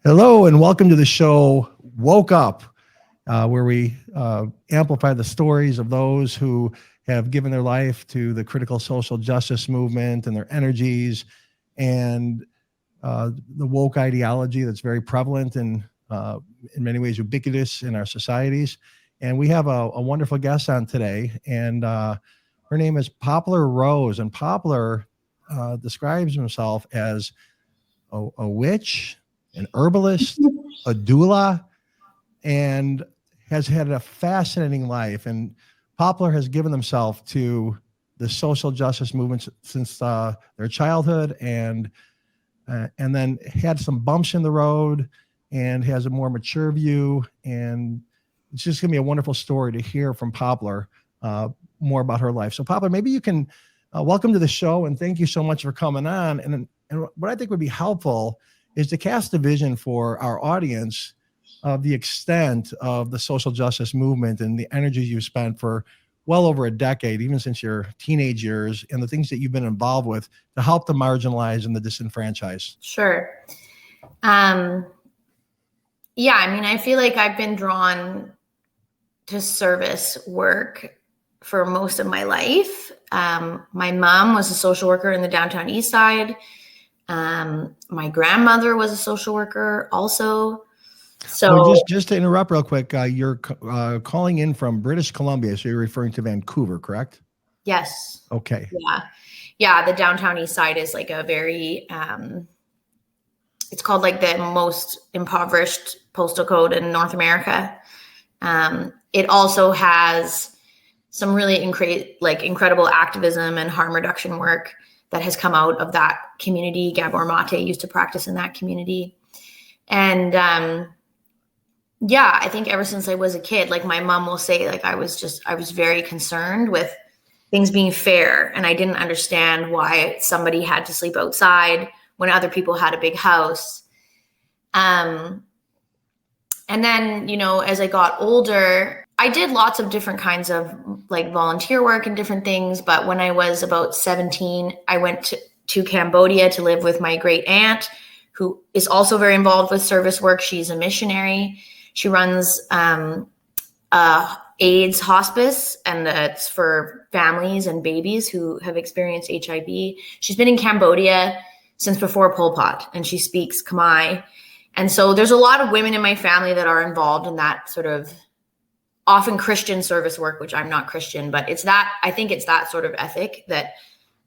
Hello and welcome to the show, Woke Up, where we amplify the stories of those who have given their life to the critical social justice movement and their energies and the woke ideology that's very prevalent and in many ways ubiquitous in our societies. And we have a wonderful guest on today, and her name is Poplar Rose. And Poplar describes himself as a witch, an herbalist, a doula, and has had a fascinating life. And Poplar has given himself to the social justice movement since their childhood, and then had some bumps in the road, and has a more mature view. And it's just going to be a wonderful story to hear from Poplar more about her life. So, Poplar, maybe you can welcome to the show, and thank you so much for coming on. And what I think would be helpful is to cast a vision for our audience of the extent of the social justice movement and the energy you've spent for well over a decade, even since your teenage years, and the things that you've been involved with to help the marginalized and the disenfranchised. Sure. I mean, I feel like I've been drawn to service work for most of my life. My mom was a social worker in the downtown East Side. My grandmother was a social worker also. So just to interrupt real quick, you're calling in from British Columbia, so you're referring to Vancouver, correct? Yes. Okay. Yeah. The downtown East Side is like a very, it's called like the most impoverished postal code in North America. It also has some really incredible activism and harm reduction work that has come out of that community. Gabor Mate used to practice in that community. And I think ever since I was a kid, like my mom will say, like I was very concerned with things being fair. And I didn't understand why somebody had to sleep outside when other people had a big house. And then, as I got older, I did lots of different kinds of like volunteer work and different things. But when I was about 17, I went to Cambodia to live with my great aunt, who is also very involved with service work. She's a missionary. She runs AIDS hospice, and it's for families and babies who have experienced HIV. She's been in Cambodia since before Pol Pot, and she speaks Khmer. And so there's a lot of women in my family that are involved in that sort of often Christian service work, which I'm not Christian, but I think it's that sort of ethic that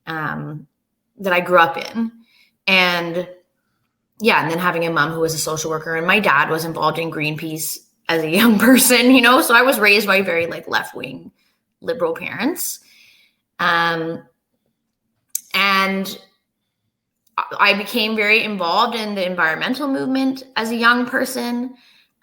I grew up in. And then having a mom who was a social worker, and my dad was involved in Greenpeace as a young person, so I was raised by very like left-wing liberal parents. And I became very involved in the environmental movement as a young person.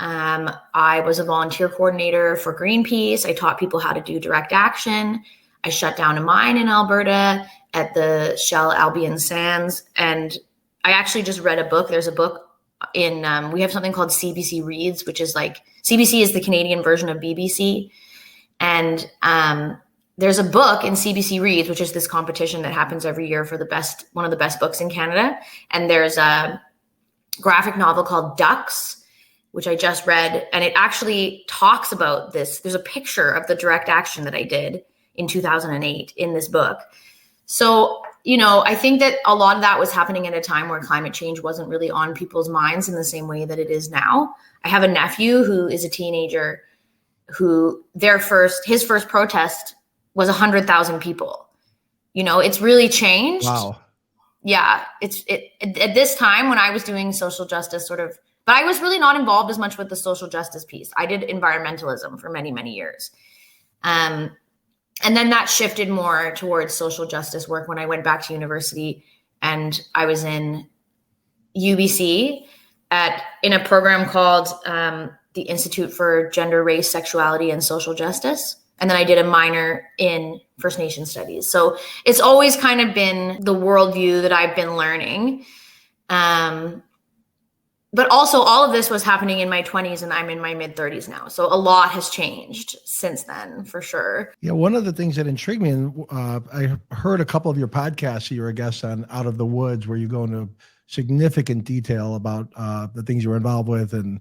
I was a volunteer coordinator for Greenpeace. I taught people how to do direct action. I shut down a mine in Alberta at the Shell Albion Sands. And I actually just read a book. There's a book in, we have something called CBC Reads, which is like, CBC is the Canadian version of BBC. And there's a book in CBC Reads, which is this competition that happens every year for one of the best books in Canada. And there's a graphic novel called Ducks, which I just read, and it actually talks about this. There's a picture of the direct action that I did in 2008 in this book. So, I think that a lot of that was happening at a time where climate change wasn't really on people's minds in the same way that it is now. I have a nephew who is a teenager who his first protest was 100,000 people. It's really changed. Wow. Yeah. At this time when I was doing social justice but I was really not involved as much with the social justice piece. I did environmentalism for many, many years. And then that shifted more towards social justice work when I went back to university, and I was in UBC in a program called the Institute for Gender, Race, Sexuality, and Social Justice. And then I did a minor in First Nation Studies. So it's always kind of been the worldview that I've been learning. But also all of this was happening in my 20s, and I'm in my mid 30s now. So a lot has changed since then, for sure. Yeah. One of the things that intrigued me, and I heard a couple of your podcasts, you were a guest on Out of the Woods, where you go into significant detail about the things you were involved with and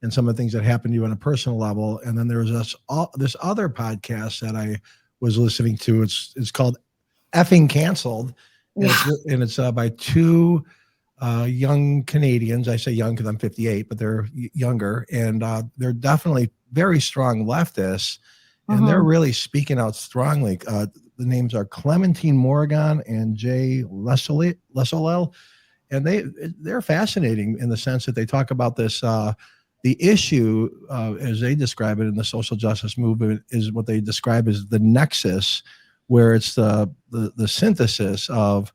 some of the things that happened to you on a personal level. And then there's this other podcast that I was listening to. It's called Effing Canceled, and it's by two young Canadians. I say young because I'm 58, but they're younger, and they're definitely very strong leftists, and they're really speaking out strongly. The names are Clementine Morgan and Jay Lesolel, and they're fascinating in the sense that they talk about this. The issue, as they describe it in the social justice movement, is what they describe as the nexus, where it's the synthesis of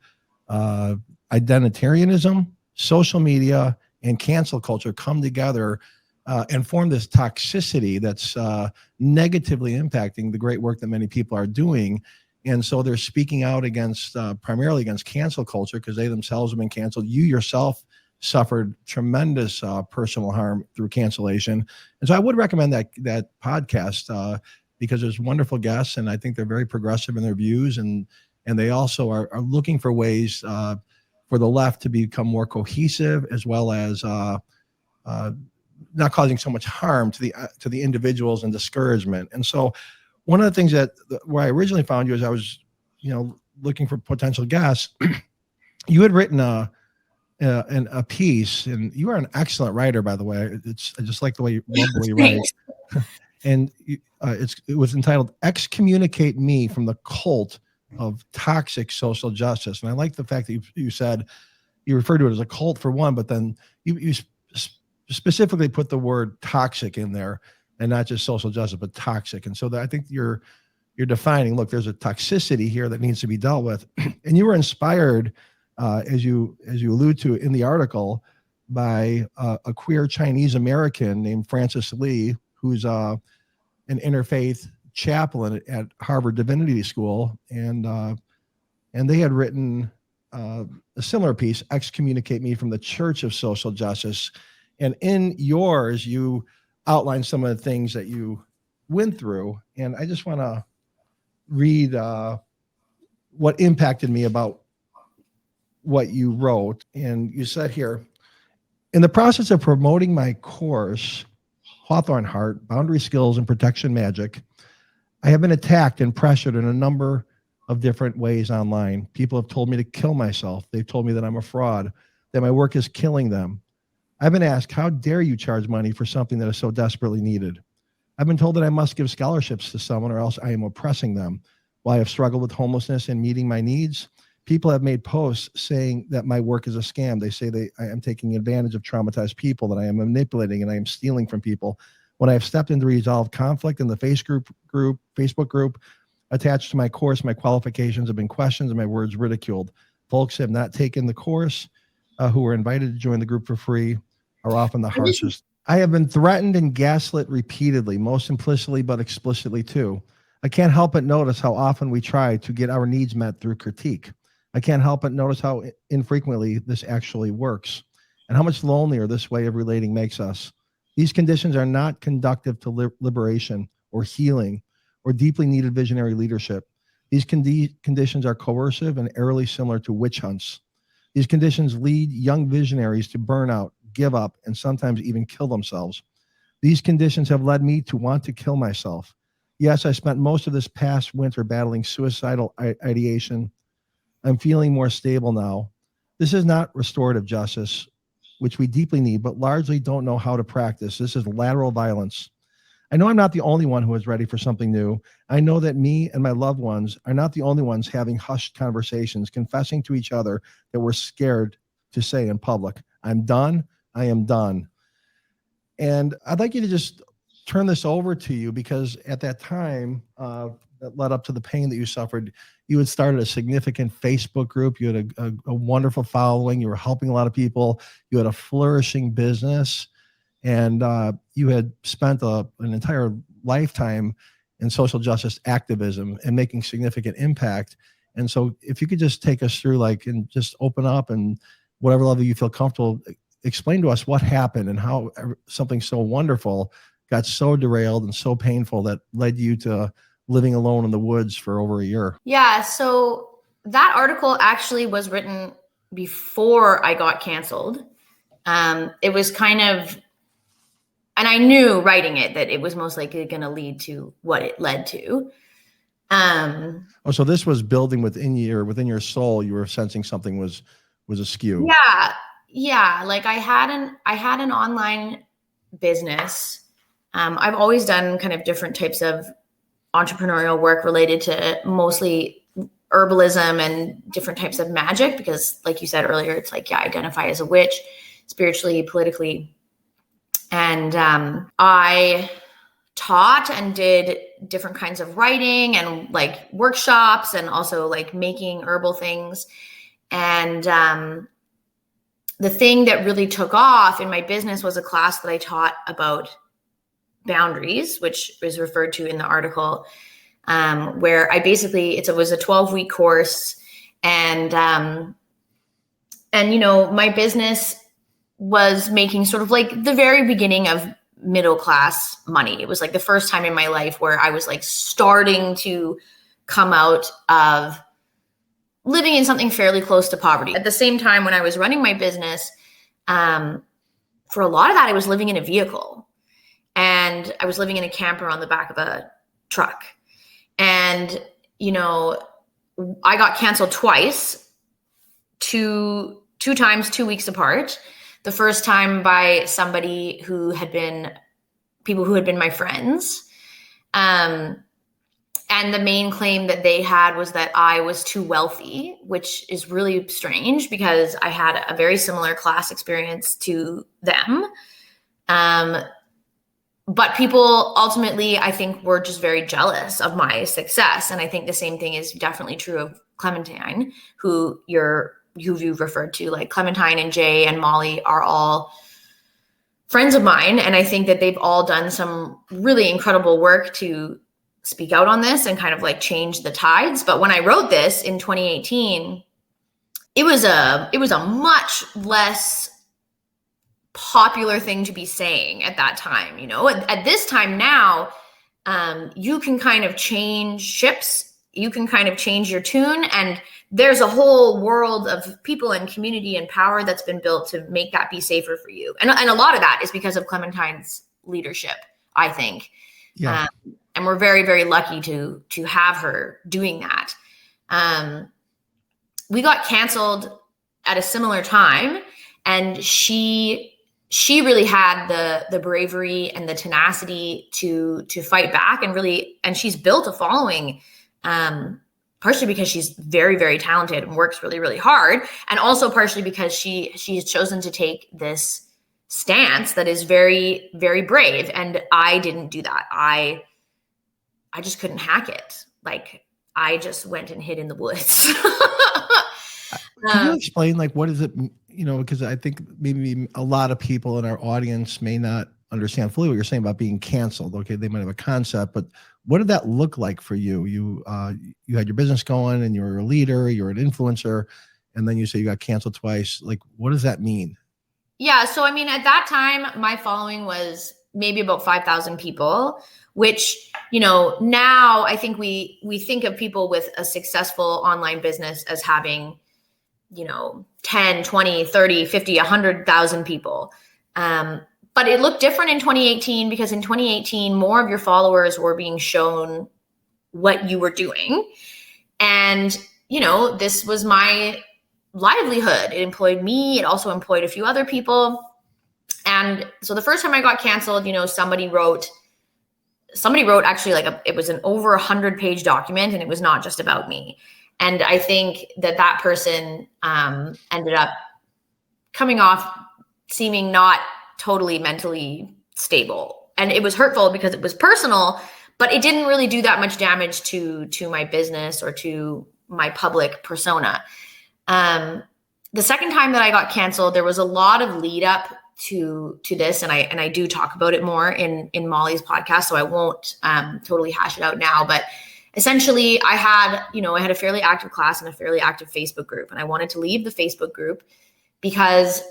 identitarianism, social media, and cancel culture come together and form this toxicity that's negatively impacting the great work that many people are doing. And so they're speaking out against primarily against cancel culture because they themselves have been canceled. You yourself suffered tremendous personal harm through cancellation. And so I would recommend that podcast because there's wonderful guests, and I think they're very progressive in their views, and they also are looking for ways for the left to become more cohesive, as well as not causing so much harm to the individuals and discouragement. And so one of the things where I originally found you is I was, looking for potential guests. You had written a piece, and you are an excellent writer, by the way. I just like the way you write. And it was entitled "Excommunicate Me from the Cult of Toxic Social Justice." And I like the fact that you said you referred to it as a cult for one, but then you specifically put the word toxic in there, and not just social justice, but toxic. And so I think you're defining, look, there's a toxicity here that needs to be dealt with. And you were inspired, as you allude to in the article, by a queer Chinese American named Frances Lee, who's an interfaith chaplain at Harvard Divinity School, and they had written a similar piece, "Excommunicate Me from the Church of Social Justice." And in yours, you outline some of the things that you went through, and I just want to read what impacted me about what you wrote. And you said here, "In the process of promoting my course, Hawthorne Heart, Boundary Skills and Protection Magic, I have been attacked and pressured in a number of different ways online. People have told me to kill myself. They've told me that I'm a fraud, that my work is killing them. I've been asked, how dare you charge money for something that is so desperately needed? I've been told that I must give scholarships to someone or else I am oppressing them. While I have struggled with homelessness and meeting my needs, people have made posts saying that my work is a scam. They say I am taking advantage of traumatized people, that I am manipulating and I am stealing from people. When I have stepped in to resolve conflict in the Facebook group attached to my course, my qualifications have been questioned and my words ridiculed. Folks have not taken the course who were invited to join the group for free are often the harshest. I have been threatened and gaslit repeatedly, most implicitly but explicitly too. I can't help but notice how often we try to get our needs met through critique. I can't help but notice how infrequently this actually works and how much lonelier this way of relating makes us. These conditions are not conducive to liberation or healing or deeply needed visionary leadership. These conditions are coercive and eerily similar to witch hunts. These conditions lead young visionaries to burnout, give up, and sometimes even kill themselves. These conditions have led me to want to kill myself. Yes, I spent most of this past winter battling suicidal ideation. I'm feeling more stable now. This is not restorative justice, which we deeply need, but largely don't know how to practice. This is lateral violence. I know I'm not the only one who is ready for something new. I know that me and my loved ones are not the only ones having hushed conversations, confessing to each other that we're scared to say in public, I'm done, I am done. And I'd like you to just turn this over to you, because at that time that led up to the pain that you suffered, you had started a significant Facebook group. You had a wonderful following. You were helping a lot of people. You had a flourishing business. And you had spent an entire lifetime in social justice activism and making significant impact. And so if you could just take us through, and just open up, and whatever level you feel comfortable, explain to us what happened and how something so wonderful got so derailed and so painful that led you to living alone in the woods for over a year. Yeah. So that article actually was written before I got canceled. It was kind of, and I knew writing it that it was most likely going to lead to what it led to. So this was building within your soul. You were sensing something was askew. Yeah. Like I had an online business. I've always done kind of different types of entrepreneurial work related to mostly herbalism and different types of magic, because like you said earlier, it's like, identify as a witch, spiritually, politically. And I taught and did different kinds of writing and like workshops, and also like making herbal things. And the thing that really took off in my business was a class that I taught about boundaries, which is referred to in the article, where I basically, it was a 12-week course. And my business was making sort of like the very beginning of middle class money. It was like the first time in my life where I was like starting to come out of living in something fairly close to poverty. At the same time, when I was running my business, for a lot of that, I was living in a vehicle, and I was living in a camper on the back of a truck. And, I got canceled twice, two times, 2 weeks apart. The first time by somebody people who had been my friends. And the main claim that they had was that I was too wealthy, which is really strange because I had a very similar class experience to them. But people ultimately, I think, were just very jealous of my success. And I think the same thing is definitely true of Clementine, who you've referred to. Like Clementine and Jay and Molly are all friends of mine. And I think that they've all done some really incredible work to speak out on this and kind of like change the tides. But when I wrote this in 2018, it was a much less popular thing to be saying at that time. At this time now, you can kind of change ships, you can kind of change your tune, and there's a whole world of people and community and power that's been built to make that be safer for you. And a lot of that is because of Clementine's leadership, I think. Yeah. And we're very, very lucky to have her doing that. We got canceled at a similar time, and she really had the bravery and the tenacity to fight back, and she's built a following, partially because she's very, very talented and works really, really hard, and also partially because she's chosen to take this stance that is very, very brave. And I didn't do that. I just couldn't hack it. Like I just went and hid in the woods. Can you explain, like, what is it, because I think maybe a lot of people in our audience may not understand fully what you're saying about being canceled. Okay, they might have a concept, but what did that look like for you? You had your business going and you were a leader, you're an influencer, and then you say you got canceled twice. Like, what does that mean? Yeah. So, I mean, at that time, my following was maybe about 5,000 people, which, now I think we think of people with a successful online business as having, 10, 20, 30, 50, 100,000 people. But it looked different in 2018 because in 2018, more of your followers were being shown what you were doing. And, this was my livelihood. It employed me. It also employed a few other people. And so the first time I got canceled, somebody wrote actually it was an over 100-page document, and it was not just about me. And I think that person ended up coming off seeming not totally mentally stable. And it was hurtful because it was personal, but it didn't really do that much damage to my business or to my public persona. The second time that I got canceled, there was a lot of lead up to this. And I do talk about it more in Molly's podcast, so I won't totally hash it out now, but essentially I had a fairly active class and a fairly active Facebook group, and I wanted to leave the Facebook group because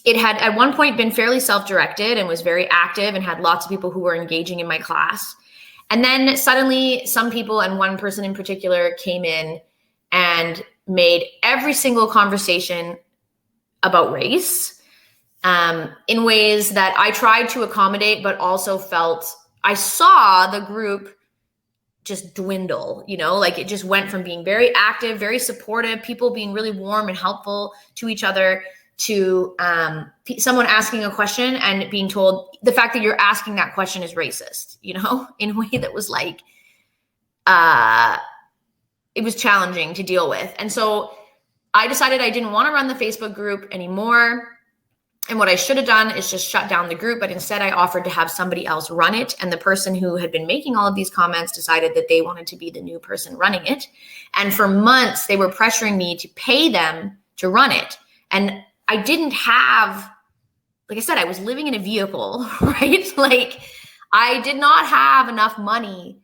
it had at one point been fairly self-directed and was very active and had lots of people who were engaging in my class. And then suddenly some people, and one person in particular, came in and made every single conversation about race in ways that I tried to accommodate, but also I saw the group just dwindle, like it just went from being very active, very supportive, people being really warm and helpful to each other, to someone asking a question and being told the fact that you're asking that question is racist, in a way that was like, it was challenging to deal with. And so I decided I didn't want to run the Facebook group anymore. And what I should have done is just shut down the group. But instead, I offered to have somebody else run it. And the person who had been making all of these comments decided that they wanted to be the new person running it. And for months, they were pressuring me to pay them to run it. And I didn't have, like I said, I was living in a vehicle, right? Like I did not have enough money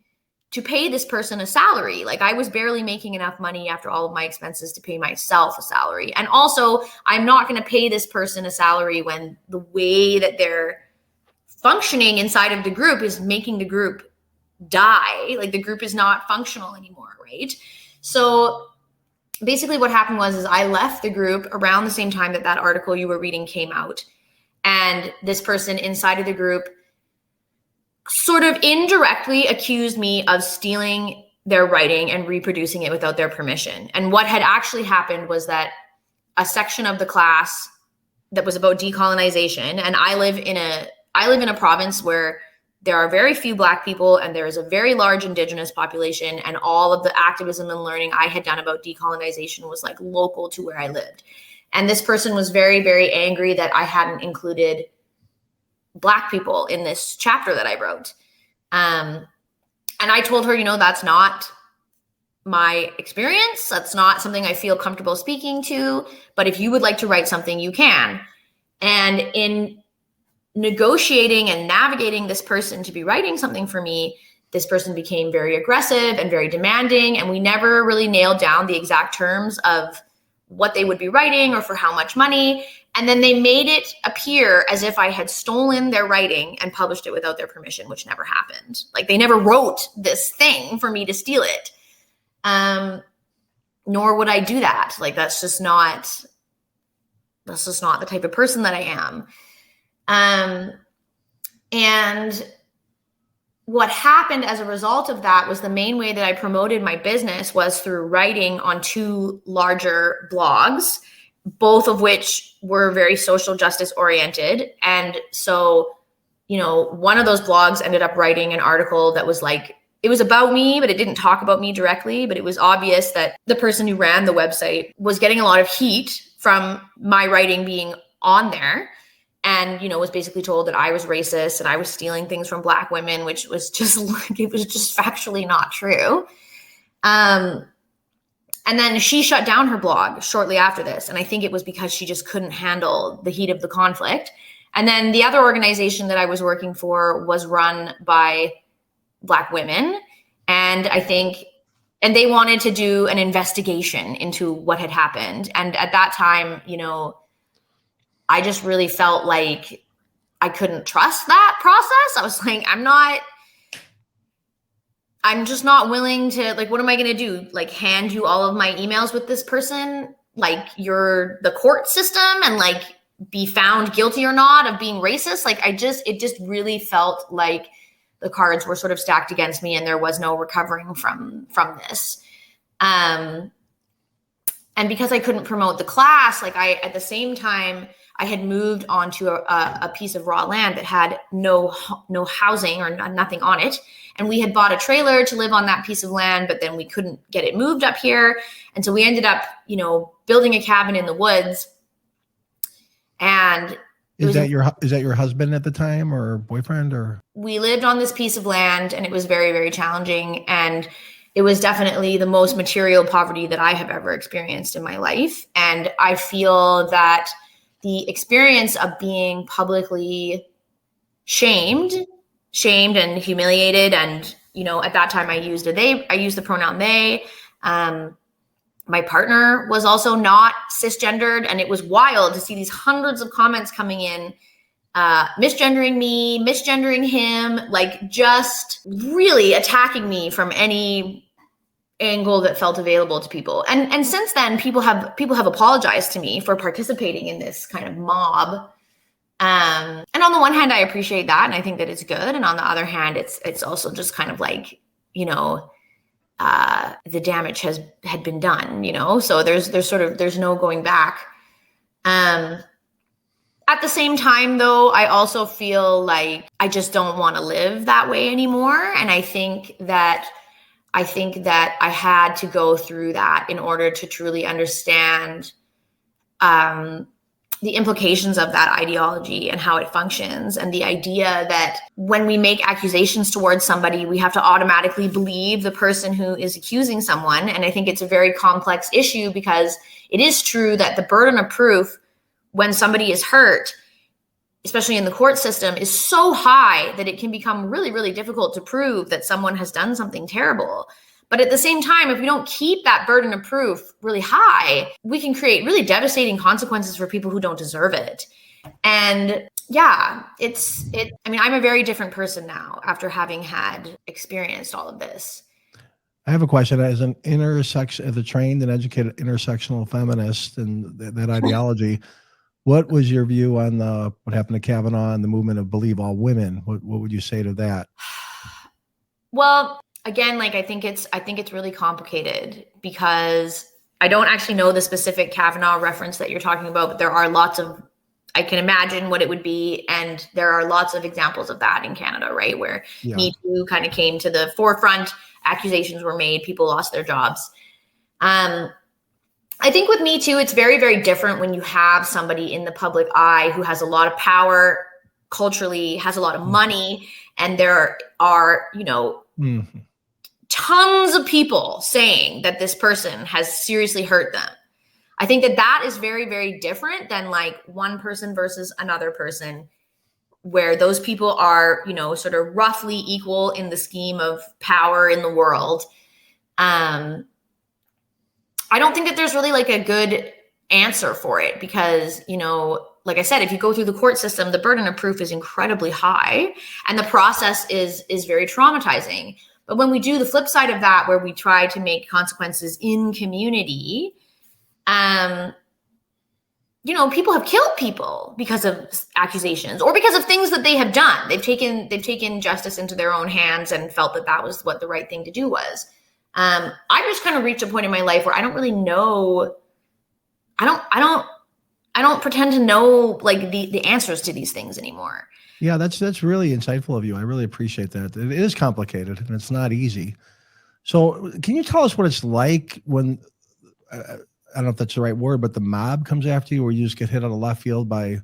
to pay this person a salary. Like I was barely making enough money after all of my expenses to pay myself a salary. And also I'm not going to pay this person a salary when the way that they're functioning inside of the group is making the group die. Like the group is not functional anymore, right? So basically what happened is I left the group around the same time that article you were reading came out. And this person inside of the group sort of indirectly accused me of stealing their writing and reproducing it without their permission. And what had actually happened was that a section of the class that was about decolonization, and I live in a province where there are very few Black people and there is a very large Indigenous population, and all of the activism and learning I had done about decolonization was like local to where I lived. And this person was very, very angry that I hadn't included Black people in this chapter that I wrote. And I told her, that's not my experience. That's not something I feel comfortable speaking to. But if you would like to write something, you can. And in negotiating and navigating this person to be writing something for me, this person became very aggressive and very demanding. And we never really nailed down the exact terms of what they would be writing or for how much money. And then they made it appear as if I had stolen their writing and published it without their permission, which never happened. Like they never wrote this thing for me to steal it. Nor would I do that. Like that's just not the type of person that I am. And what happened as a result of that was the main way that I promoted my business was through writing on 2 larger blogs, both of which were very social justice oriented. And so, one of those blogs ended up writing an article that was like, it was about me, but it didn't talk about me directly. But it was obvious that the person who ran the website was getting a lot of heat from my writing being on there. And, was basically told that I was racist and I was stealing things from Black women, which was just like, it was just factually not true. And then she shut down her blog shortly after this. And I think it was because she just couldn't handle the heat of the conflict. And then the other organization that I was working for was run by Black women. And and they wanted to do an investigation into what had happened. And at that time, I just really felt like I couldn't trust that process. I was like, I'm just not willing to, like, what am I going to do? Like hand you all of my emails with this person? Like you're the court system and like be found guilty or not of being racist? Like it just really felt like the cards were sort of stacked against me and there was no recovering from this. And because I couldn't promote the class, like at the same time, I had moved onto a piece of raw land that had no housing or nothing on it. And we had bought a trailer to live on that piece of land, but then we couldn't get it moved up here. And so we ended up, building a cabin in the woods. And is that your husband at the time or boyfriend or? We lived on this piece of land and it was very, very challenging. And it was definitely the most material poverty that I have ever experienced in my life. And I feel that the experience of being publicly shamed and humiliated. And, at that time I used I used the pronoun they. My partner was also not cisgendered. And it was wild to see these hundreds of comments coming in, misgendering me, misgendering him, like just really attacking me from any angle that felt available to people. And since then, people have apologized to me for participating in this kind of mob. And on the one hand, I appreciate that, and I think that it's good. And on the other hand, it's also just kind of like, you know, the damage had been done, you know. So there's no going back. At the same time, though, I also feel like I just don't want to live that way anymore. And I think that I had to go through that in order to truly understand the implications of that ideology and how it functions, and the idea that when we make accusations towards somebody, we have to automatically believe the person who is accusing someone. And I think it's a very complex issue, because it is true that the burden of proof when somebody is hurt, especially in the court system, is so high that it can become really, really difficult to prove that someone has done something terrible. But at the same time, if we don't keep that burden of proof really high, we can create really devastating consequences for people who don't deserve it. And yeah, I mean, I'm a very different person now after having had experienced all of this. I have a question. As a trained and educated intersectional feminist and that ideology, what was your view on what happened to Kavanaugh and the movement of Believe All Women? What would you say to that? Well, again, like I think it's really complicated, because I don't actually know the specific Kavanaugh reference that you're talking about, but there are lots of, I can imagine what it would be, and there are lots of examples of that in Canada, right? Where Me Too kind of came to the forefront, accusations were made, people lost their jobs. I think with Me Too, it's very, very different when you have somebody in the public eye who has a lot of power culturally, has a lot of money, and there are, you know, tons of people saying that this person has seriously hurt them. I think that is very, very different than like one person versus another person, where those people are, you know, sort of roughly equal in the scheme of power in the world. I don't think that there's really like a good answer for it, because, you know, like I said, if you go through the court system, the burden of proof is incredibly high, and the process is very traumatizing. But when we do the flip side of that, where we try to make consequences in community, you know, people have killed people because of accusations or because of things that they have done. They've taken justice into their own hands and felt that was what the right thing to do was. I just kind of reached a point in my life where I don't really know. I don't pretend to know like the answers to these things anymore. Yeah, that's really insightful of you. I really appreciate that. It is complicated and it's not easy. So can you tell us what it's like when, I don't know if that's the right word, but the mob comes after you, or you just get hit out of left field by,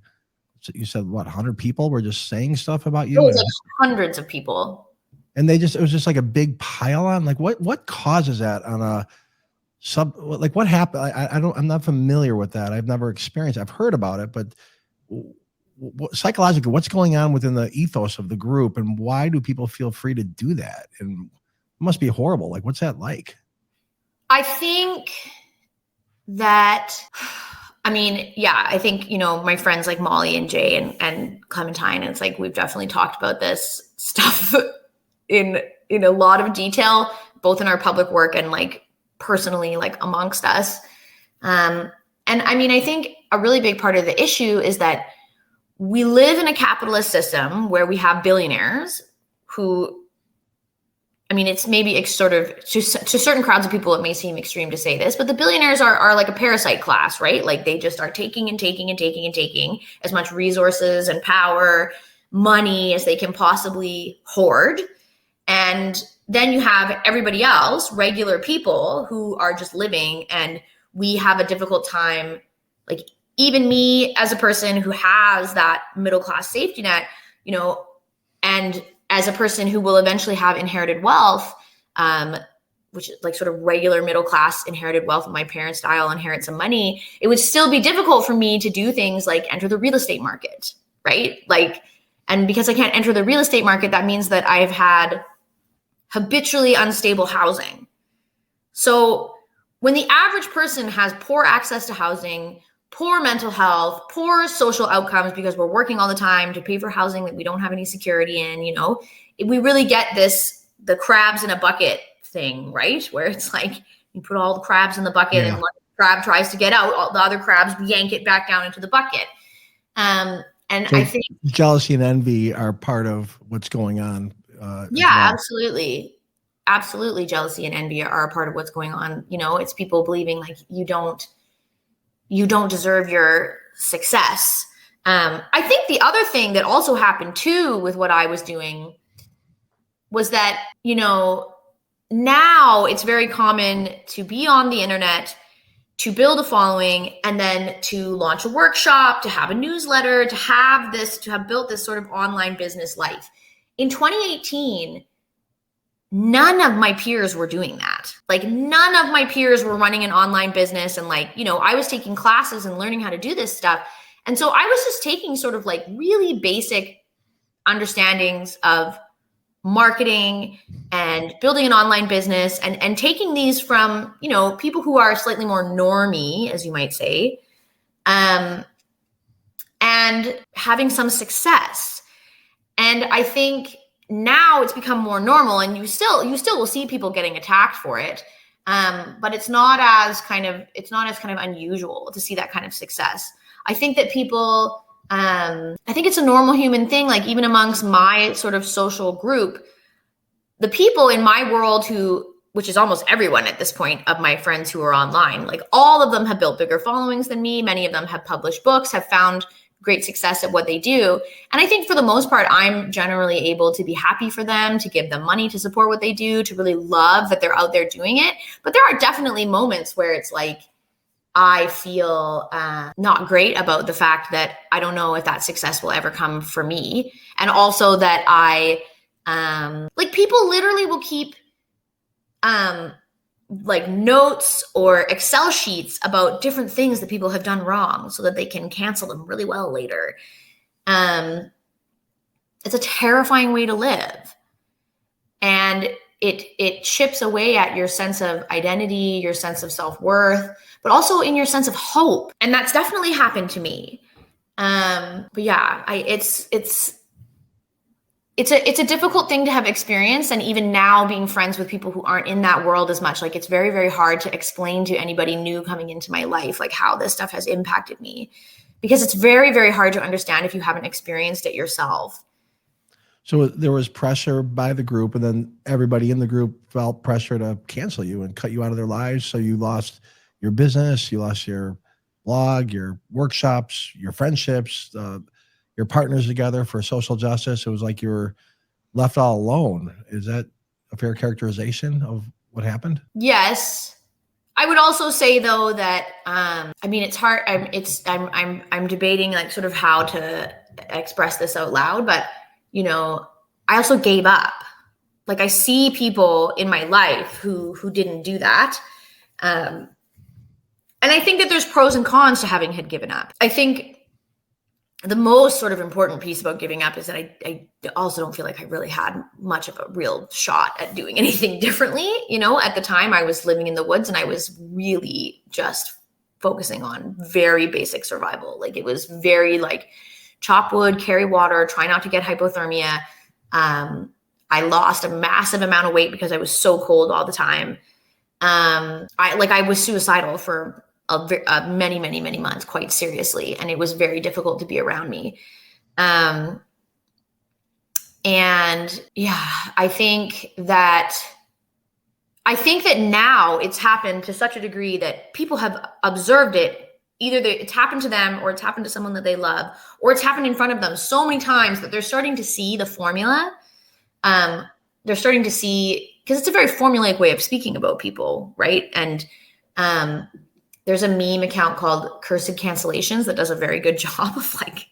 you said, what, 100 people were just saying stuff about you? It was like hundreds of people. And it was just like a big pile on. Like what causes that on a like what happened? I'm not familiar with that. I've never experienced, I've heard about it, but psychologically, what's going on within the ethos of the group, and why do people feel free to do that? And it must be horrible. Like, what's that like? I think that, I mean, yeah, I think, you know, my friends like Molly and Jay and Clementine, it's like, we've definitely talked about this stuff in a lot of detail, both in our public work and like personally, like amongst us. And I mean, I think a really big part of the issue is that we live in a capitalist system where we have billionaires who, I mean, it's maybe sort of to certain crowds of people, it may seem extreme to say this, but the billionaires are like a parasite class, right? Like they just are taking and taking and taking and taking as much resources and power, money as they can possibly hoard. And then you have everybody else, regular people who are just living, and we have a difficult time. Like even me as a person who has that middle-class safety net, you know, and as a person who will eventually have inherited wealth, which is like sort of regular middle-class inherited wealth of my parents' style, inherit some money, it would still be difficult for me to do things like enter the real estate market, right? Like, and because I can't enter the real estate market, that means that I've had habitually unstable housing. So when the average person has poor access to housing, poor mental health, poor social outcomes, because we're working all the time to pay for housing that we don't have any security in, you know, we really get the crabs in a bucket thing, right? Where it's like you put all the crabs in the bucket and Yeah. one crab tries to get out, all the other crabs yank it back down into the bucket. And So I think, jealousy and envy are part of what's going on as yeah, well. absolutely. Absolutely. Jealousy and envy are a part of what's going on. You know, it's people believing like you don't deserve your success. I think the other thing that also happened too with what I was doing was that, you know, now it's very common to be on the internet, to build a following, and then to launch a workshop, to have a newsletter, to have built this sort of online business life. In 2018, none of my peers were doing that. Like none of my peers were running an online business. And like, you know, I was taking classes and learning how to do this stuff. And so I was just taking sort of like really basic understandings of marketing and building an online business and taking these from, you know, people who are slightly more normie, as you might say, and having some success. And I think now it's become more normal, and you still will see people getting attacked for it. But it's not as kind of unusual to see that kind of success. I think that people, I think it's a normal human thing. Like even amongst my sort of social group, the people in my world which is almost everyone at this point of my friends who are online, like all of them have built bigger followings than me. Many of them have published books, have found great success at what they do. And I think for the most part, I'm generally able to be happy for them, to give them money to support what they do, to really love that they're out there doing it. But there are definitely moments where it's like, I feel not great about the fact that I don't know if that success will ever come for me. And also that like people literally will keep like notes or Excel sheets about different things that people have done wrong so that they can cancel them really well later. It's a terrifying way to live. And it chips away at your sense of identity, your sense of self-worth, but also in your sense of hope. And that's definitely happened to me. But yeah, it's a difficult thing to have experienced. And even now being friends with people who aren't in that world as much, like it's very, very hard to explain to anybody new coming into my life, like how this stuff has impacted me, because it's very, very hard to understand if you haven't experienced it yourself. So there was pressure by the group, and then everybody in the group felt pressure to cancel you and cut you out of their lives. So you lost your business, you lost your blog, your workshops, your friendships, your partners together for social justice. It was like you were left all alone. Is that a fair characterization of what happened? Yes. I would also say though that I mean it's hard. I'm debating like sort of how to express this out loud, but you know, I also gave up. Like I see people in my life who didn't do that. And I think that there's pros and cons to having had given up. I think the most sort of important piece about giving up is that I also don't feel like I really had much of a real shot at doing anything differently. You know, at the time I was living in the woods and I was really just focusing on very basic survival. Like it was very like chop wood, carry water, try not to get hypothermia. I lost a massive amount of weight because I was so cold all the time. I was suicidal for many, many, many months, quite seriously. And it was very difficult to be around me. And yeah, I think that now it's happened to such a degree that people have observed it. Either it's happened to them or it's happened to someone that they love, or it's happened in front of them so many times that they're starting to see the formula. They're starting to see, because it's a very formulaic way of speaking about people, right? And there's a meme account called Cursed Cancellations that does a very good job of like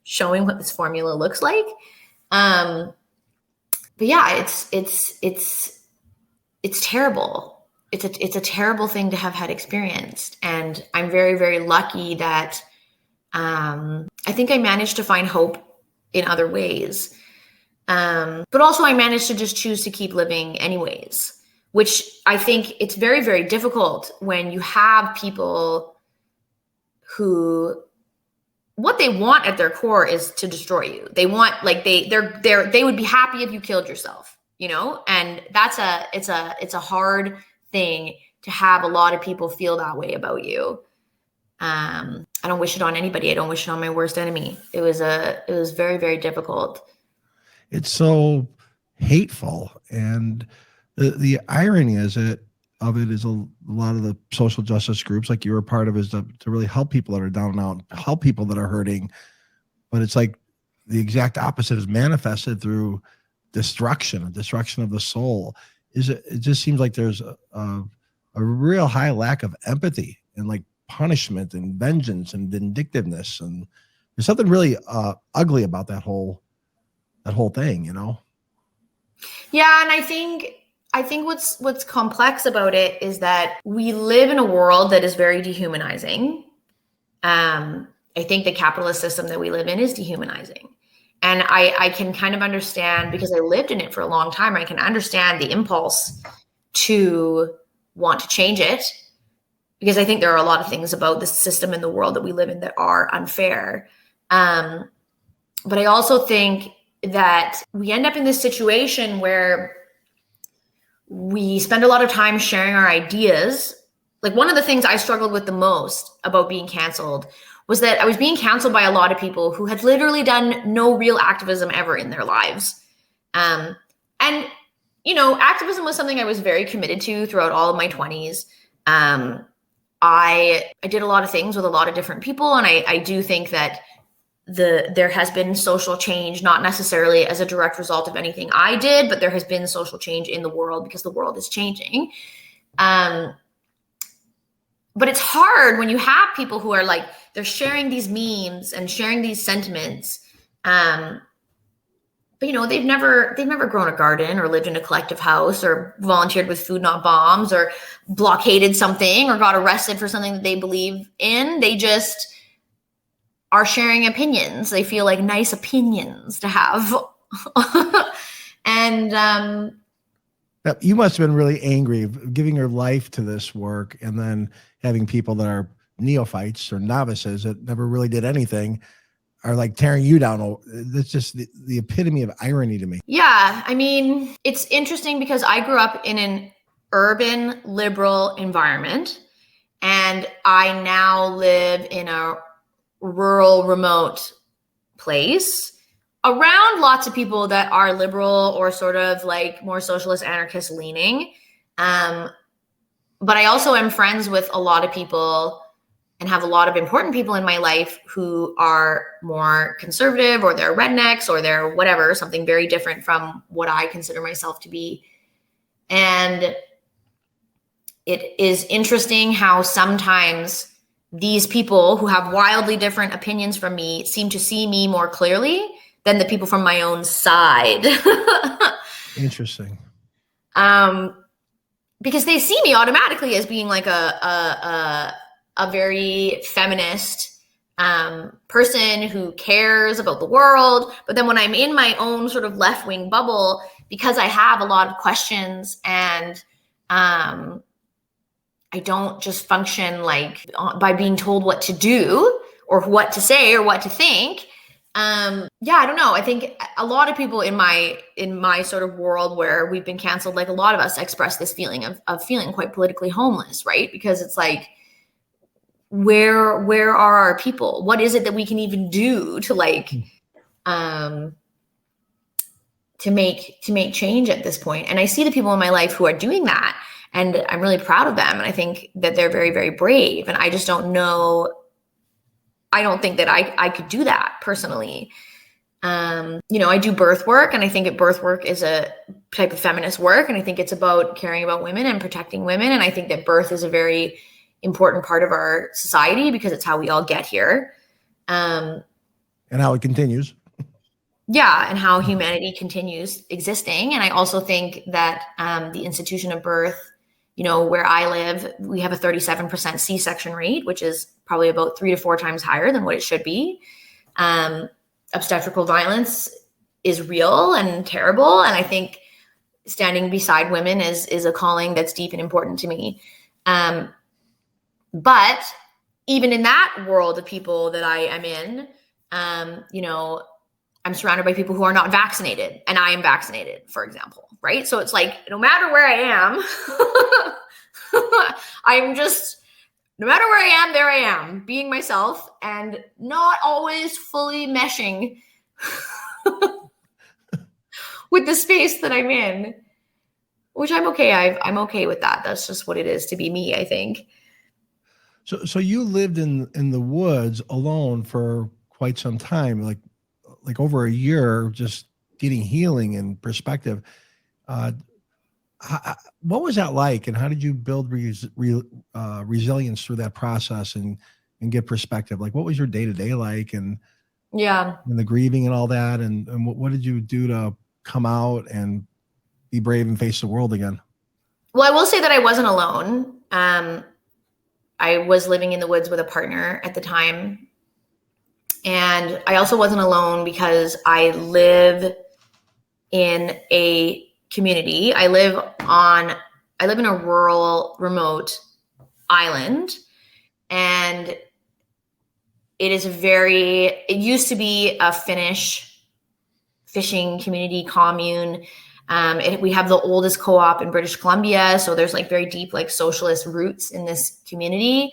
showing what this formula looks like. But yeah, it's terrible. It's a terrible thing to have had experienced. And I'm very, very lucky that I think I managed to find hope in other ways. But also I managed to just choose to keep living anyways, which I think it's very, very difficult when you have people who what they want at their core is to destroy you. They want, like, they would be happy if you killed yourself. and it's a hard thing to have a lot of people feel that way about you. I don't wish it on anybody. I don't wish it on my worst enemy. It was very, very difficult. It's so hateful. And the irony of it is a lot of the social justice groups like you're a part of is to really help people that are down and out, help people that are hurting. But it's like the exact opposite is manifested through destruction of the soul. It just seems like there's a real high lack of empathy and like punishment and vengeance and vindictiveness. And there's something really ugly about that whole thing, Yeah. And I think what's complex about it is that we live in a world that is very dehumanizing. I think the capitalist system that we live in is dehumanizing. And I can kind of understand, because I lived in it for a long time, I can understand the impulse to want to change it, because I think there are a lot of things about the system in the world that we live in that are unfair. But I also think that we end up in this situation where we spend a lot of time sharing our ideas. Like, one of the things I struggled with the most about being canceled was that I was being canceled by a lot of people who had literally done no real activism ever in their lives. And, activism was something I was very committed to throughout all of my 20s. I did a lot of things with a lot of different people. And I do think that there has been social change, not necessarily as a direct result of anything I did, but there has been social change in the world because the world is changing. But it's hard when you have people who are like, they're sharing these memes and sharing these sentiments. But they've never grown a garden or lived in a collective house or volunteered with Food Not Bombs or blockaded something or got arrested for something that they believe in. They just are sharing opinions. They feel like nice opinions to have. And you must have been really angry giving your life to this work and then having people that are neophytes or novices that never really did anything are like tearing you down. That's just the epitome of irony to me. Yeah. I mean, it's interesting because I grew up in an urban liberal environment, and I now live in a rural remote place around lots of people that are liberal or sort of like more socialist anarchist leaning. But I also am friends with a lot of people and have a lot of important people in my life who are more conservative, or they're rednecks, or they're whatever, something very different from what I consider myself to be. And it is interesting how sometimes these people who have wildly different opinions from me seem to see me more clearly than the people from my own side. Interesting. Because they see me automatically as being like a very feminist person who cares about the world. But then when I'm in my own sort of left-wing bubble, because I have a lot of questions and I don't just function like by being told what to do or what to say or what to think. I don't know. I think a lot of people in my sort of world where we've been canceled, like a lot of us express this feeling of feeling quite politically homeless, right? Because it's like, where are our people? What is it that we can even do to like, to make change at this point? And I see the people in my life who are doing that, and I'm really proud of them. And I think that they're very, very brave. And I just don't know. I don't think that I could do that personally. I do birth work, and I think birth work is a type of feminist work. And I think it's about caring about women and protecting women. And I think that birth is a very important part of our society because it's how we all get here. And how it continues. Yeah. And how humanity continues existing. And I also think that the institution of birth, where I live, we have a 37% C-section rate, which is probably about 3 to 4 times higher than what it should be. Obstetrical violence is real and terrible. And I think standing beside women is a calling that's deep and important to me. But even in that world of people that I am in, I'm surrounded by people who are not vaccinated and I am vaccinated, for example, right? So it's like, no matter where I am, I'm just, no matter where I am, there I am, being myself and not always fully meshing with the space that I'm in, which I'm okay. I'm okay with that. That's just what it is to be me, I think. So you lived in the woods alone for quite some time, like over a year, just getting healing and perspective. Uh, what was that like, and how did you build resilience through that process and get perspective? Like, what was your day to day like, Yeah. and the grieving and all that, and what did you do to come out and be brave and face the world again? Well, I will say that I wasn't alone. I was living in the woods with a partner at the time. And I also wasn't alone because I live in a community. I live in a rural, remote island. And it used to be a Finnish fishing community commune. We have the oldest co-op in British Columbia. So there's like very deep, like socialist roots in this community.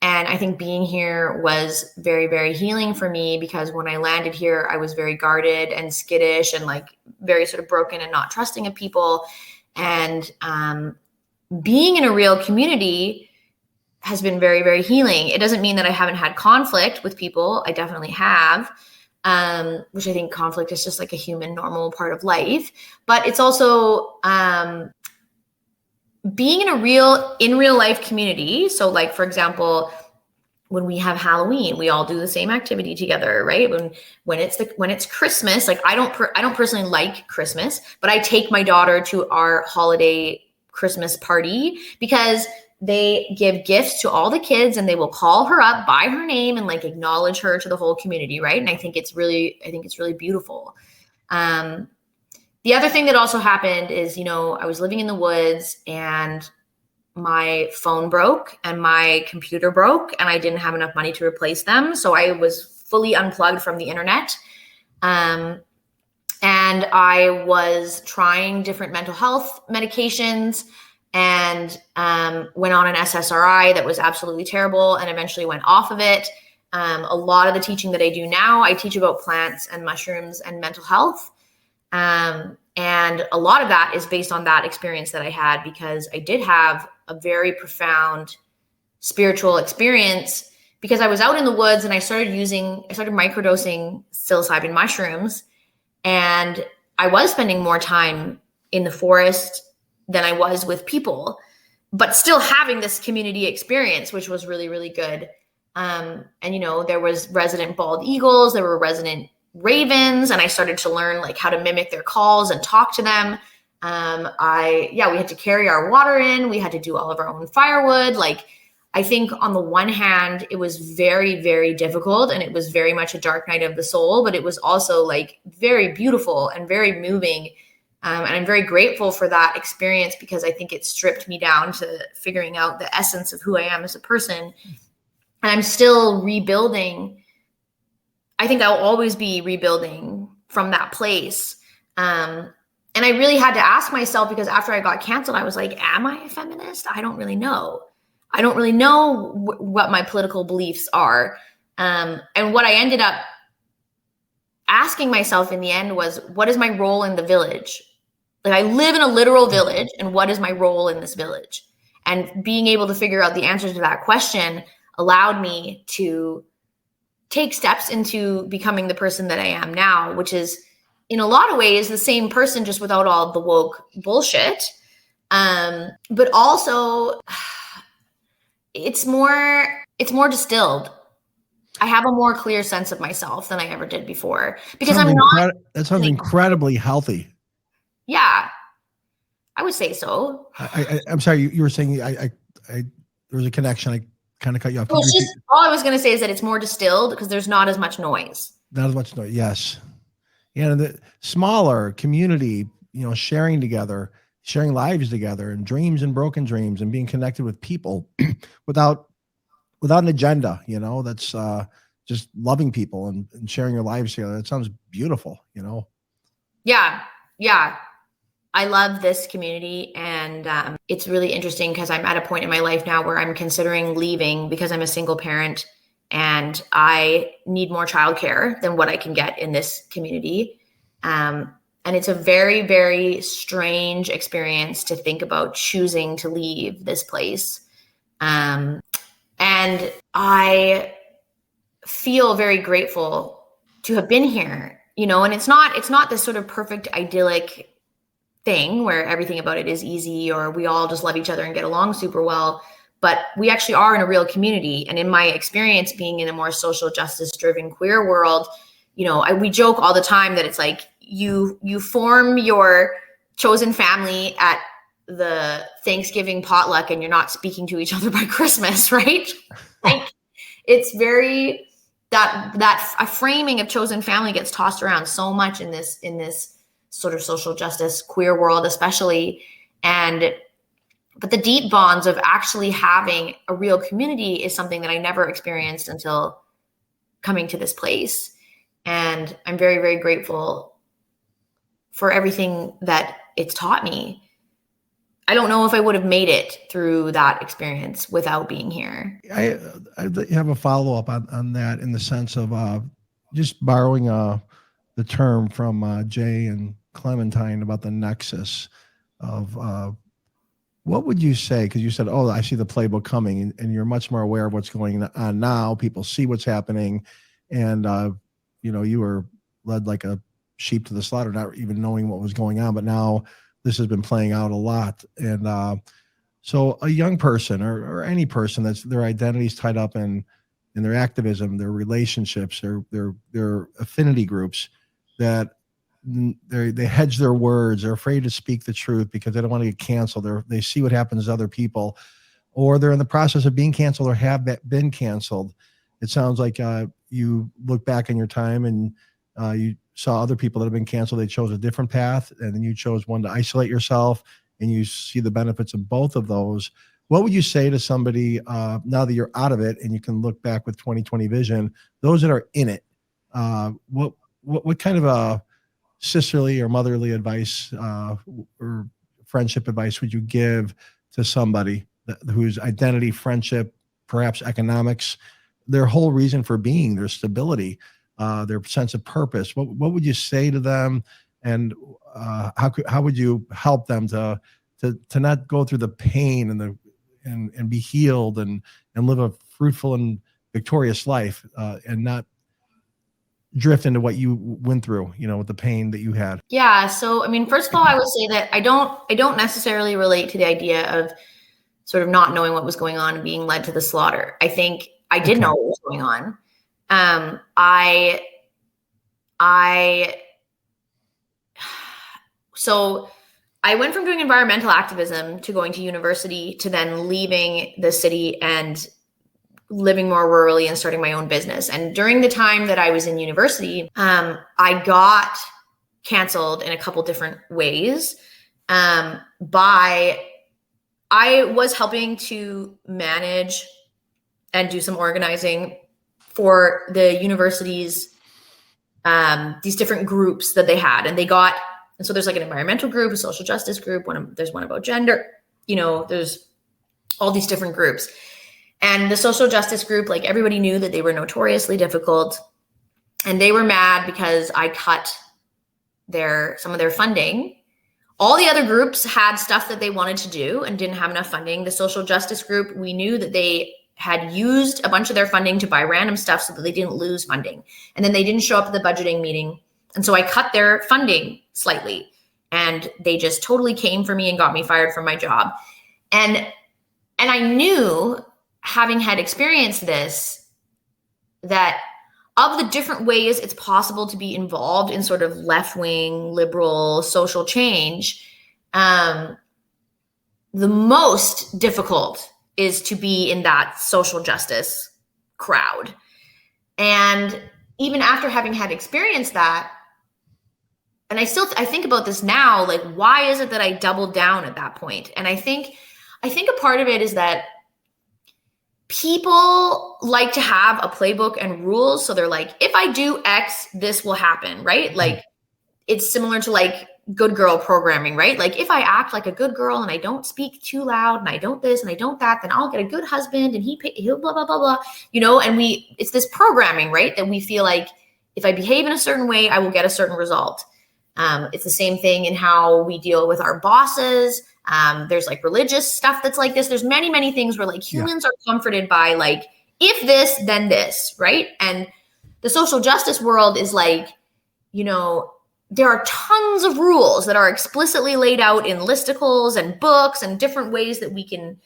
And I think being here was very, very healing for me because when I landed here, I was very guarded and skittish and like very sort of broken and not trusting of people. And being in a real community has been very, very healing. It doesn't mean that I haven't had conflict with people. I definitely have. Which I think conflict is just like a human normal part of life, but it's also, being in real life community. So like, for example, when we have Halloween, we all do the same activity together, right? When it's Christmas, like I don't personally like Christmas, but I take my daughter to our holiday Christmas party because they give gifts to all the kids and they will call her up by her name and like acknowledge her to the whole community. Right. And I think it's really beautiful. The other thing that also happened is, I was living in the woods and my phone broke and my computer broke and I didn't have enough money to replace them. So I was fully unplugged from the internet. And I was trying different mental health medications and went on an SSRI that was absolutely terrible and eventually went off of it. A lot of the teaching that I do now, I teach about plants and mushrooms and mental health. And a lot of that is based on that experience that I had because I did have a very profound spiritual experience because I was out in the woods and I started microdosing psilocybin mushrooms. And I was spending more time in the forest than I was with people, but still having this community experience, which was really, really good. And, there was resident bald eagles, there were resident ravens, and I started to learn like how to mimic their calls and talk to them. We had to carry our water in, we had to do all of our own firewood. Like, I think on the one hand, it was very, very difficult and it was very much a dark night of the soul, but it was also like very beautiful and very moving. And I'm very grateful for that experience because I think it stripped me down to figuring out the essence of who I am as a person. And I'm still rebuilding. I think I'll always be rebuilding from that place. And I really had to ask myself because after I got canceled, I was like, am I a feminist? I don't really know. I don't really know what my political beliefs are. And what I ended up asking myself in the end was, what is my role in the village? Like, I live in a literal village, and what is my role in this village? And being able to figure out the answer to that question allowed me to take steps into becoming the person that I am now, which is in a lot of ways the same person, just without all the woke bullshit. But also it's more distilled. I have a more clear sense of myself than I ever did before because that sounds incredibly healthy. Yeah, I would say so. I'm sorry, you were saying there was a connection. I kind of cut you off. Well, all I was going to say is that it's more distilled because there's not as much noise. Not as much noise. Yes. Yeah. And the smaller community, sharing together, sharing lives together and dreams and broken dreams and being connected with people without an agenda, that's just loving people and sharing your lives together. That sounds beautiful, you know? Yeah. Yeah. I love this community, and it's really interesting because I'm at a point in my life now where I'm considering leaving because I'm a single parent and I need more childcare than what I can get in this community. And it's a very, very strange experience to think about choosing to leave this place. And I feel very grateful to have been here, you know, and it's not this sort of perfect idyllic thing where everything about it is easy or we all just love each other and get along super well, but we actually are in a real community. And in my experience being in a more social justice driven queer world, you know, we joke all the time that it's like you form your chosen family at the Thanksgiving potluck and you're not speaking to each other by Christmas, right? Like it's very that a framing of chosen family gets tossed around so much in this sort of social justice queer world, especially. But the deep bonds of actually having a real community is something that I never experienced until coming to this place. And I'm very, very grateful for everything that it's taught me. I don't know if I would have made it through that experience without being here. I have a follow-up on that in the sense of just borrowing the term from Jay and Clementine about the nexus of what would you say? Because you said, oh, I see the playbook coming, and you're much more aware of what's going on now. People see what's happening, and you know, you were led like a sheep to the slaughter, not even knowing what was going on. But now this has been playing out a lot. And so a young person or any person that's their identities tied up in their activism, their relationships, their affinity groups, that they hedge their words. They're afraid to speak the truth because they don't want to get canceled. They see what happens to other people, or they're in the process of being canceled or have been canceled. It sounds like you look back in your time and you saw other people that have been canceled. They chose a different path, and then you chose one to isolate yourself, and you see the benefits of both of those. What would you say to somebody now that you're out of it and you can look back with 2020 vision, those that are in it? What kind of a sisterly or motherly advice or friendship advice would you give to somebody whose identity, friendship, perhaps economics, their whole reason for being, their stability, their sense of purpose? What would you say to them, and how would you help them to not go through the pain and be healed and live a fruitful and victorious life, and not drift into what you went through, you know, with the pain that you had? Yeah. So, I mean, first of all, I would say that I don't necessarily relate to the idea of sort of not knowing what was going on and being led to the slaughter. I think I did know what was going on. So I went from doing environmental activism to going to university to then leaving the city and living more rurally and starting my own business. And during the time that I was in university, I got canceled in a couple different ways. I was helping to manage and do some organizing for the university's these different groups that they had, and so there's like an environmental group, a social justice group, there's one about gender, you know, there's all these different groups. And the social justice group, like everybody knew that they were notoriously difficult, and they were mad because I cut some of their funding. All the other groups had stuff that they wanted to do and didn't have enough funding. The social justice group, we knew that they had used a bunch of their funding to buy random stuff so that they didn't lose funding. And then they didn't show up at the budgeting meeting. And so I cut their funding slightly, and they just totally came for me and got me fired from my job. And I knew, having had experienced this, that of the different ways it's possible to be involved in sort of left-wing, liberal social change, the most difficult is to be in that social justice crowd. And even after having had experienced that, and I think about this now, like, why is it that I doubled down at that point? And I think a part of it is that people like to have a playbook and rules. So they're like, if I do X, this will happen, right? Like it's similar to like good girl programming, right? Like if I act like a good girl and I don't speak too loud and I don't this and I don't that, then I'll get a good husband and he'll blah, blah, blah, blah, and it's this programming, right? That we feel like if I behave in a certain way, I will get a certain result. It's the same thing in how we deal with our bosses. There's like religious stuff that's like this. There's many, many things where like humans are comforted by like, if this, then this, right? And the social justice world is like, there are tons of rules that are explicitly laid out in listicles and books and different ways that we can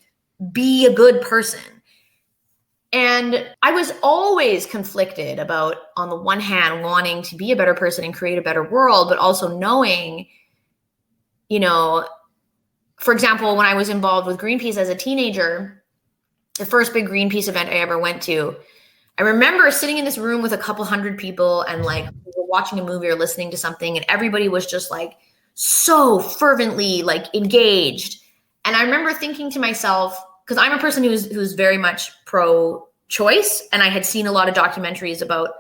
be a good person. And I was always conflicted about, on the one hand, wanting to be a better person and create a better world, but also knowing, for example, when I was involved with Greenpeace as a teenager, the first big Greenpeace event I ever went to, I remember sitting in this room with a couple hundred people and like we were watching a movie or listening to something and everybody was just like so fervently like engaged. And I remember thinking to myself, because I'm a person who's very much pro-choice, and I had seen a lot of documentaries about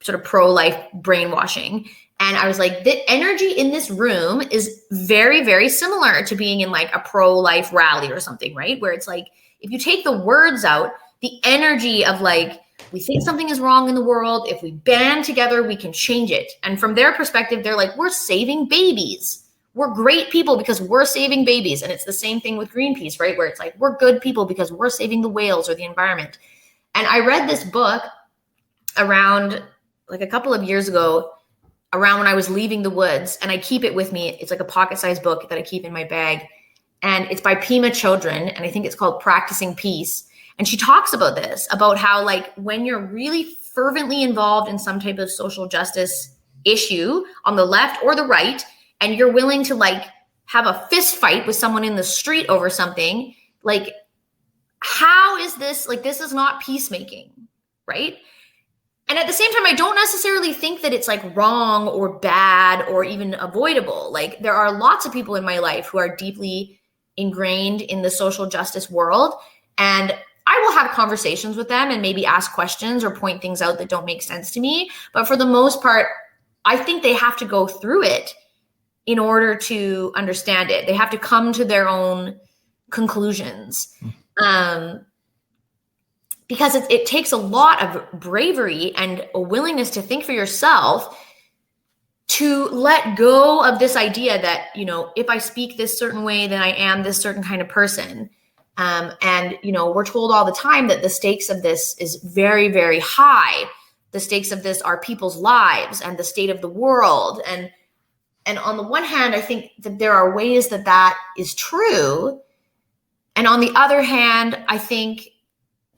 sort of pro-life brainwashing. And I was like, the energy in this room is very, very similar to being in like a pro-life rally or something, right? Where it's like, if you take the words out, the energy of like, we think something is wrong in the world. If we band together, we can change it. And from their perspective, they're like, we're saving babies. We're great people because we're saving babies. And it's the same thing with Greenpeace, right? Where it's like, we're good people because we're saving the whales or the environment. And I read this book around like a couple of years ago, around when I was leaving the woods, and I keep it with me. It's like a pocket-sized book that I keep in my bag. And it's by Pema Chodron, and I think it's called Practicing Peace. And she talks about this, about how like when you're really fervently involved in some type of social justice issue on the left or the right, and you're willing to like have a fist fight with someone in the street over something, like how is this, like this is not peacemaking, right? And at the same time, I don't necessarily think that it's like wrong or bad or even avoidable. Like there are lots of people in my life who are deeply ingrained in the social justice world, and I will have conversations with them and maybe ask questions or point things out that don't make sense to me. But for the most part, I think they have to go through it in order to understand it. They have to come to their own conclusions. Because it takes a lot of bravery and a willingness to think for yourself to let go of this idea that, if I speak this certain way, then I am this certain kind of person. And we're told all the time that the stakes of this is very, very high. The stakes of this are people's lives and the state of the world. And on the one hand, I think that there are ways that that is true. And on the other hand, I think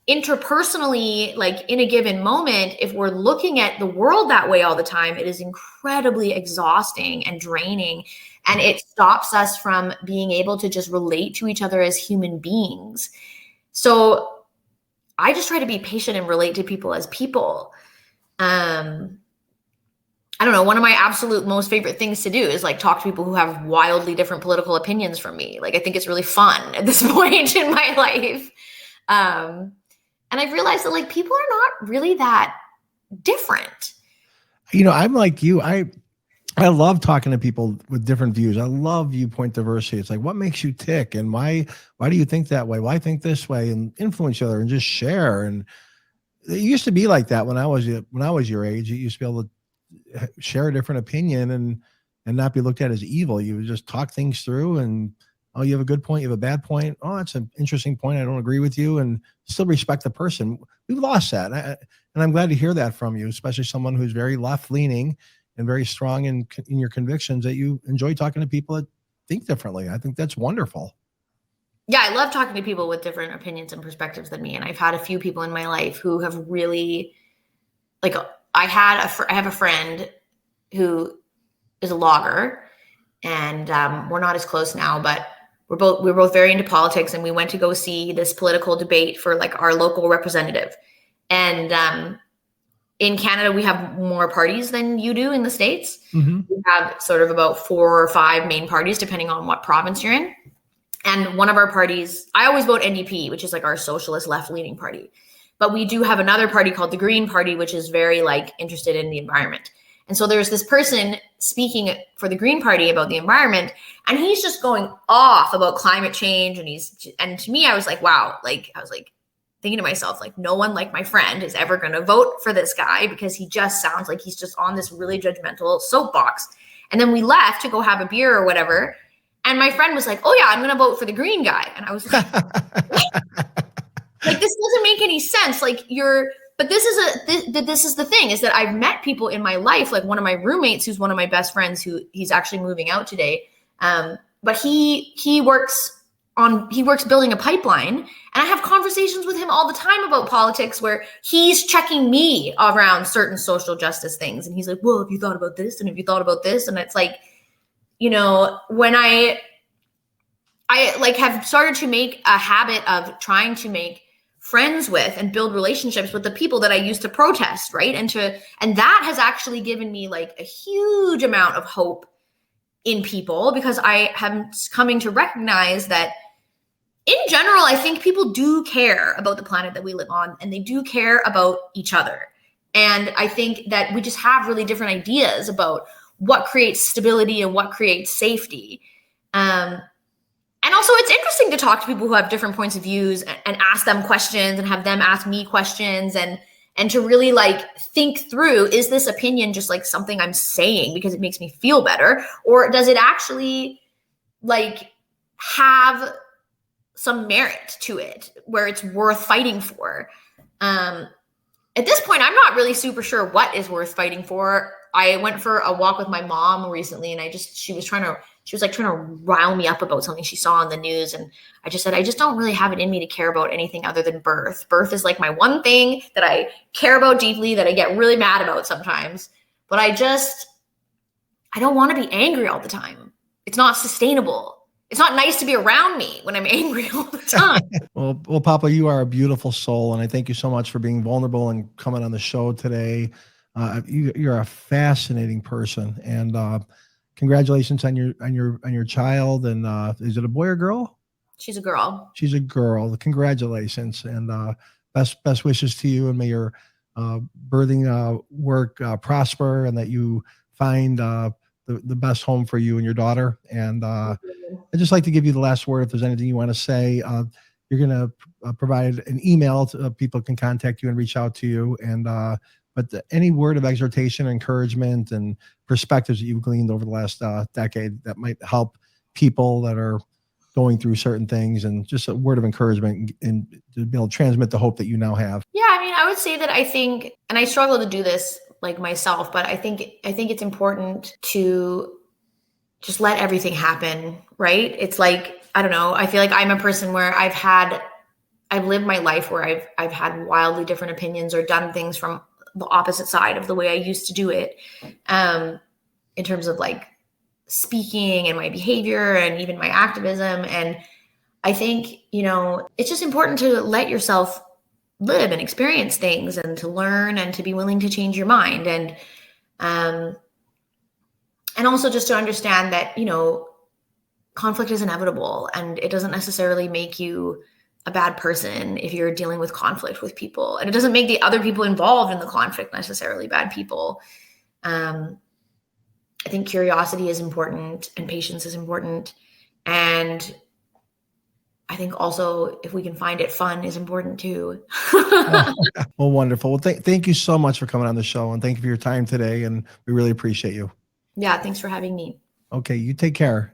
interpersonally, like in a given moment, if we're looking at the world that way all the time, it is incredibly exhausting and draining. And it stops us from being able to just relate to each other as human beings. So I just try to be patient and relate to people as people. I don't know. One of my absolute most favorite things to do is like talk to people who have wildly different political opinions from me. Like I think it's really fun at this point in my life. And I've realized that like people are not really that different. I'm like you. I love talking to people with different views. I love viewpoint diversity. It's like, what makes you tick, and why do you think that way? Why think this way, and influence each other and just share. And it used to be like that when I was your age. You used to be able to share a different opinion and not be looked at as evil. You would just talk things through, and oh, you have a good point, you have a bad point. Oh, that's an interesting point. I don't agree with you, and still respect the person. We've lost that. And I'm glad to hear that from you, especially someone who's very left leaning and very strong in your convictions, that you enjoy talking to people that think differently. I think that's wonderful. Yeah, I love talking to people with different opinions and perspectives than me. And I've had a few people in my life who have really, like, I have a friend who is a logger, and we're not as close now, but we're both very into politics, and we went to go see this political debate for like our local representative. And in Canada, we have more parties than you do in the States. Mm-hmm. We have sort of about 4 or 5 main parties, depending on what province you're in. And one of our parties, I always vote NDP, which is like our socialist left-leaning party. But we do have another party called the Green Party, which is very like interested in the environment. And so there's this person speaking for the Green Party about the environment, and he's just going off about climate change. And to me, I was like, wow, like I was like thinking to myself, like, no one like my friend is ever going to vote for this guy because he just sounds like he's just on this really judgmental soapbox. And then we left to go have a beer or whatever. And my friend was like, oh yeah, I'm going to vote for the green guy. And I was like, what? Like, this doesn't make any sense. Like but this is the thing, is that I've met people in my life, like one of my roommates, who's one of my best friends, who he's actually moving out today. But he works building a pipeline, and I have conversations with him all the time about politics where he's checking me around certain social justice things. And he's like, well, have you thought about this? And have you thought about this? And it's like, you know, when I like have started to make a habit of trying to make friends with and build relationships with the people that I used to protest, right? And that has actually given me like a huge amount of hope in people, because I am coming to recognize that in general, I think people do care about the planet that we live on, and they do care about each other. And I think that we just have really different ideas about what creates stability and what creates safety. And also, it's interesting to talk to people who have different points of views and ask them questions and have them ask me questions, and to really like think through, is this opinion just like something I'm saying because it makes me feel better? Or does it actually like have some merit to it where it's worth fighting for? At this point, I'm not really super sure what is worth fighting for. I went for a walk with my mom recently, and she was trying to rile me up about something she saw on the news. And I just said, I just don't really have it in me to care about anything other than birth. Birth is like my one thing that I care about deeply, that I get really mad about sometimes. But I don't want to be angry all the time. It's not sustainable. It's not nice to be around me when I'm angry all the time. Well, Poplar, you are a beautiful soul, and I thank you so much for being vulnerable and coming on the show today. You're a fascinating person, and congratulations on your child. And is it a boy or girl? She's a girl. She's a girl. Congratulations, and best wishes to you, and may your birthing work prosper, and that you find the best home for you and your daughter. And I'd just like to give you the last word. If there's anything you want to say, you're going to provide an email to people can contact you and reach out to you. And but any word of exhortation, encouragement, and perspectives that you've gleaned over the last decade that might help people that are going through certain things, and just a word of encouragement and to be able to transmit the hope that you now have. Yeah, I mean, I would say that I think, and I struggle to do this like myself, but I think it's important to just let everything happen, right? It's like, I don't know, I feel like I'm a person where I've lived my life where I've had wildly different opinions or done things from the opposite side of the way I used to do it, in terms of like speaking and my behavior and even my activism. And I think, you know, it's just important to let yourself live and experience things, and to learn, and to be willing to change your mind. And also just to understand that, you know, conflict is inevitable, and it doesn't necessarily make you a bad person if you're dealing with conflict with people, and it doesn't make the other people involved in the conflict necessarily bad people. I think curiosity is important, and patience is important. And I think also, if we can find it, fun is important too. Well, wonderful. Well, thank you so much for coming on the show, and thank you for your time today. And we really appreciate you. Yeah. Thanks for having me. Okay. You take care.